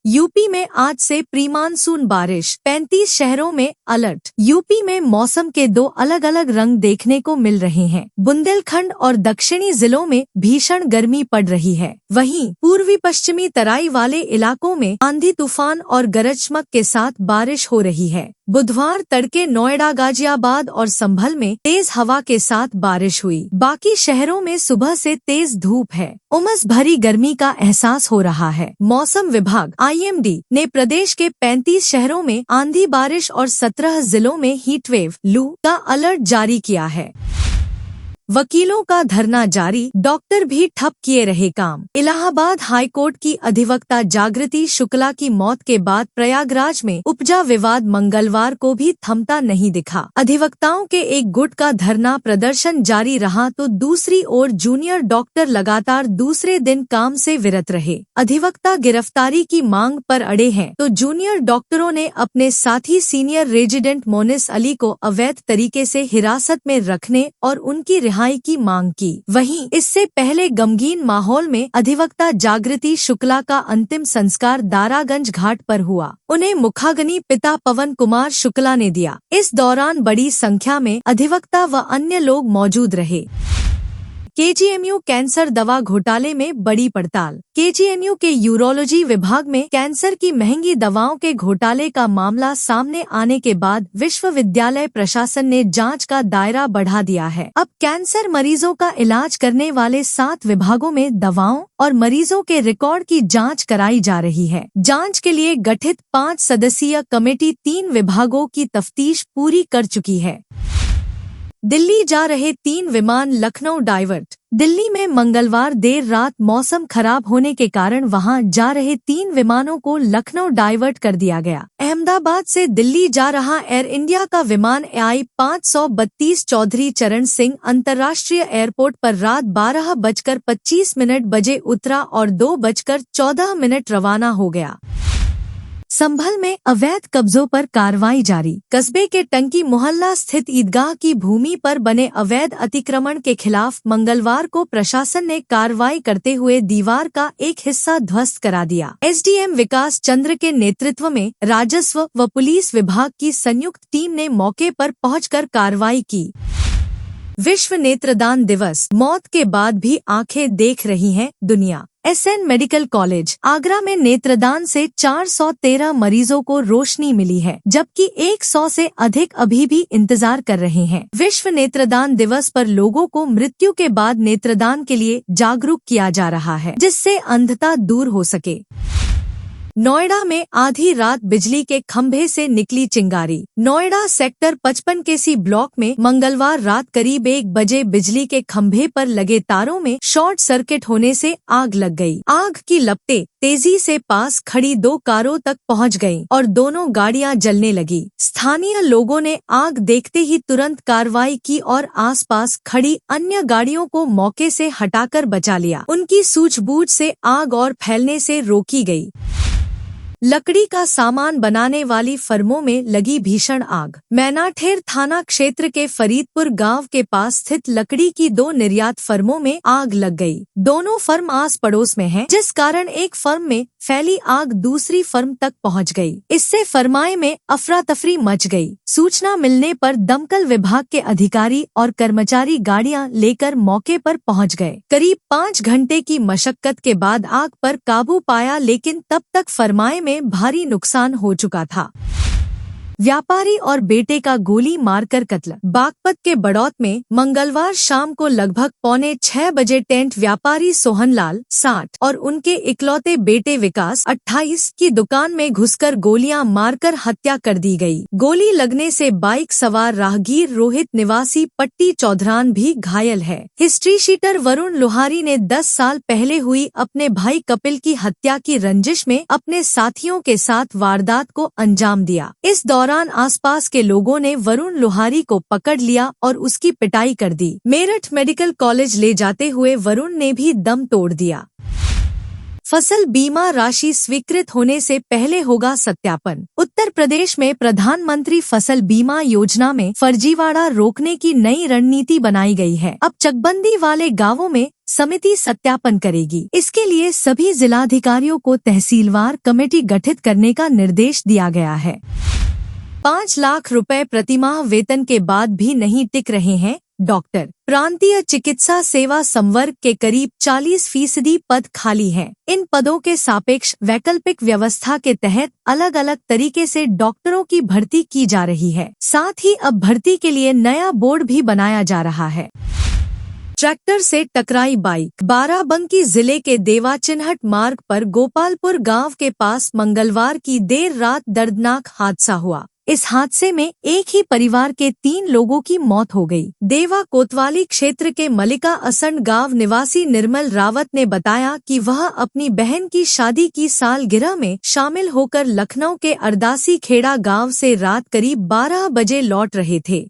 UP में आज से प्री मानसून बारिश, 35 शहरों में अलर्ट। यूपी में मौसम के दो अलग अलग रंग देखने को मिल रहे हैं। बुंदेलखंड और दक्षिणी जिलों में भीषण गर्मी पड़ रही है। वहीं पूर्वी पश्चिमी तराई वाले इलाकों में आंधी तूफान और गरज चमक के साथ बारिश हो रही है। बुधवार तड़के नोएडा, गाजियाबाद और संभल में तेज हवा के साथ बारिश हुई। बाकी शहरों में सुबह से तेज धूप है। उमस भरी गर्मी का एहसास हो रहा है। मौसम विभाग IMD ने प्रदेश के 35 शहरों में आंधी बारिश और 17 जिलों में हीटवेव लू का अलर्ट जारी किया है। वकीलों का धरना जारी, डॉक्टर भी ठप किए रहे काम। इलाहाबाद हाईकोर्ट की अधिवक्ता जागृति शुक्ला की मौत के बाद प्रयागराज में उपजा विवाद मंगलवार को भी थमता नहीं दिखा। अधिवक्ताओं के एक गुट का धरना प्रदर्शन जारी रहा तो दूसरी ओर जूनियर डॉक्टर लगातार दूसरे दिन काम से विरत रहे। अधिवक्ता गिरफ्तारी की मांग पर अड़े हैं तो जूनियर डॉक्टरों ने अपने साथी सीनियर रेजिडेंट मोनिस अली को अवैध तरीके से हिरासत में रखने और उनकी रिहाई की मांग की। वहीं इससे पहले गमगीन माहौल में अधिवक्ता जागृति शुक्ला का अंतिम संस्कार दारागंज घाट पर हुआ। उन्हें मुखाग्नि पिता पवन कुमार शुक्ला ने दिया। इस दौरान बड़ी संख्या में अधिवक्ता व अन्य लोग मौजूद रहे। KGMU कैंसर दवा घोटाले में बड़ी पड़ताल। KGMU के यूरोलॉजी विभाग में कैंसर की महंगी दवाओं के घोटाले का मामला सामने आने के बाद विश्वविद्यालय प्रशासन ने जांच का दायरा बढ़ा दिया है। अब कैंसर मरीजों का इलाज करने वाले 7 विभागों में दवाओं और मरीजों के रिकॉर्ड की जांच कराई जा रही है। जांच के लिए गठित 5 सदस्यीय कमेटी 3 विभागों की तफ्तीश पूरी कर चुकी है। दिल्ली जा रहे 3 विमान लखनऊ डाइवर्ट। दिल्ली में मंगलवार देर रात मौसम खराब होने के कारण वहां जा रहे 3 विमानों को लखनऊ डाइवर्ट कर दिया गया। अहमदाबाद से दिल्ली जा रहा एयर इंडिया का विमान AI-532 चौधरी चरण सिंह अंतर्राष्ट्रीय एयरपोर्ट पर रात 12:25 बजे उतरा और 2:14 रवाना हो गया। संभल में अवैध कब्जों पर कार्रवाई जारी। कस्बे के टंकी मोहल्ला स्थित ईदगाह की भूमि पर बने अवैध अतिक्रमण के खिलाफ मंगलवार को प्रशासन ने कार्रवाई करते हुए दीवार का एक हिस्सा ध्वस्त करा दिया। SDM विकास चंद्र के नेतृत्व में राजस्व व पुलिस विभाग की संयुक्त टीम ने मौके पर पहुंचकर कार्रवाई की। विश्व नेत्रदान दिवस, मौत के बाद भी आंखें देख रही है दुनिया। SN मेडिकल कॉलेज आगरा में नेत्रदान से 413 मरीजों को रोशनी मिली है, जबकि 100 से अधिक अभी भी इंतजार कर रहे हैं। विश्व नेत्रदान दिवस पर लोगों को मृत्यु के बाद नेत्रदान के लिए जागरूक किया जा रहा है, जिससे अंधता दूर हो सके। नोएडा में आधी रात बिजली के खंभे से निकली चिंगारी। नोएडा सेक्टर 55 के सी ब्लॉक में मंगलवार रात करीब 1 बजे बिजली के खंभे पर लगे तारों में शॉर्ट सर्किट होने से आग लग गई। आग की लपटें तेजी से पास खड़ी 2 कारों तक पहुंच गईं और दोनों गाड़ियां जलने लगी। स्थानीय लोगों ने आग देखते ही तुरंत कार्रवाई की और आसपास खड़ी अन्य गाड़ियों को मौके से हटाकर बचा लिया। उनकी सूझबूझ से आग और फैलने से रोकी गई। लकड़ी का सामान बनाने वाली फर्मों में लगी भीषण आग। मैनाठेर थाना क्षेत्र के फरीदपुर गांव के पास स्थित लकड़ी की 2 निर्यात फर्मों में आग लग गई। दोनों फर्म आस पड़ोस में हैं, जिस कारण एक फर्म में फैली आग दूसरी फर्म तक पहुंच गई। इससे फर्माए में अफरा तफरी मच गई। सूचना मिलने पर दमकल विभाग के अधिकारी और कर्मचारी गाड़ियां लेकर मौके पर पहुंच गए। करीब 5 घंटे की मशक्कत के बाद आग पर काबू पाया, लेकिन तब तक फर्माए में भारी नुकसान हो चुका था। व्यापारी और बेटे का गोली मारकर कत्ल। बागपत के बड़ौत में मंगलवार शाम को लगभग 5:45 बजे टेंट व्यापारी सोहनलाल 60 और उनके इकलौते बेटे विकास 28 की दुकान में घुसकर गोलियां मारकर हत्या कर दी गई। गोली लगने से बाइक सवार राहगीर रोहित निवासी पट्टी चौधरान भी घायल है। हिस्ट्री शीटर वरुण लोहारी ने 10 साल पहले हुई अपने भाई कपिल की हत्या की रंजिश में अपने साथियों के साथ वारदात को अंजाम दिया। इस दौरान आसपास के लोगों ने वरुण लोहारी को पकड़ लिया और उसकी पिटाई कर दी। मेरठ मेडिकल कॉलेज ले जाते हुए वरुण ने भी दम तोड़ दिया। फसल बीमा राशि स्वीकृत होने से पहले होगा सत्यापन। उत्तर प्रदेश में प्रधानमंत्री फसल बीमा योजना में फर्जीवाड़ा रोकने की नई रणनीति बनाई गई है। अब चकबंदी वाले गांवों में समिति सत्यापन करेगी। इसके लिए सभी जिलाधिकारियों को तहसीलवार कमेटी गठित करने का निर्देश दिया गया है। 5 लाख रुपए प्रतिमाह वेतन के बाद भी नहीं टिक रहे हैं डॉक्टर। प्रांतीय चिकित्सा सेवा संवर्ग के करीब 40% पद खाली हैं। इन पदों के सापेक्ष वैकल्पिक व्यवस्था के तहत अलग अलग तरीके से डॉक्टरों की भर्ती की जा रही है। साथ ही अब भर्ती के लिए नया बोर्ड भी बनाया जा रहा है। ट्रैक्टर से टकराई बाइक। बाराबंकी जिले के देवाचिन्हट मार्ग पर गोपालपुर गांव के पास मंगलवार की देर रात दर्दनाक हादसा हुआ। इस हादसे में एक ही परिवार के 3 लोगों की मौत हो गई। देवा कोतवाली क्षेत्र के मलिका असंड गांव निवासी निर्मल रावत ने बताया कि वह अपनी बहन की शादी की सालगिरह में शामिल होकर लखनऊ के अरदासी खेड़ा गांव से रात करीब 12 बजे लौट रहे थे।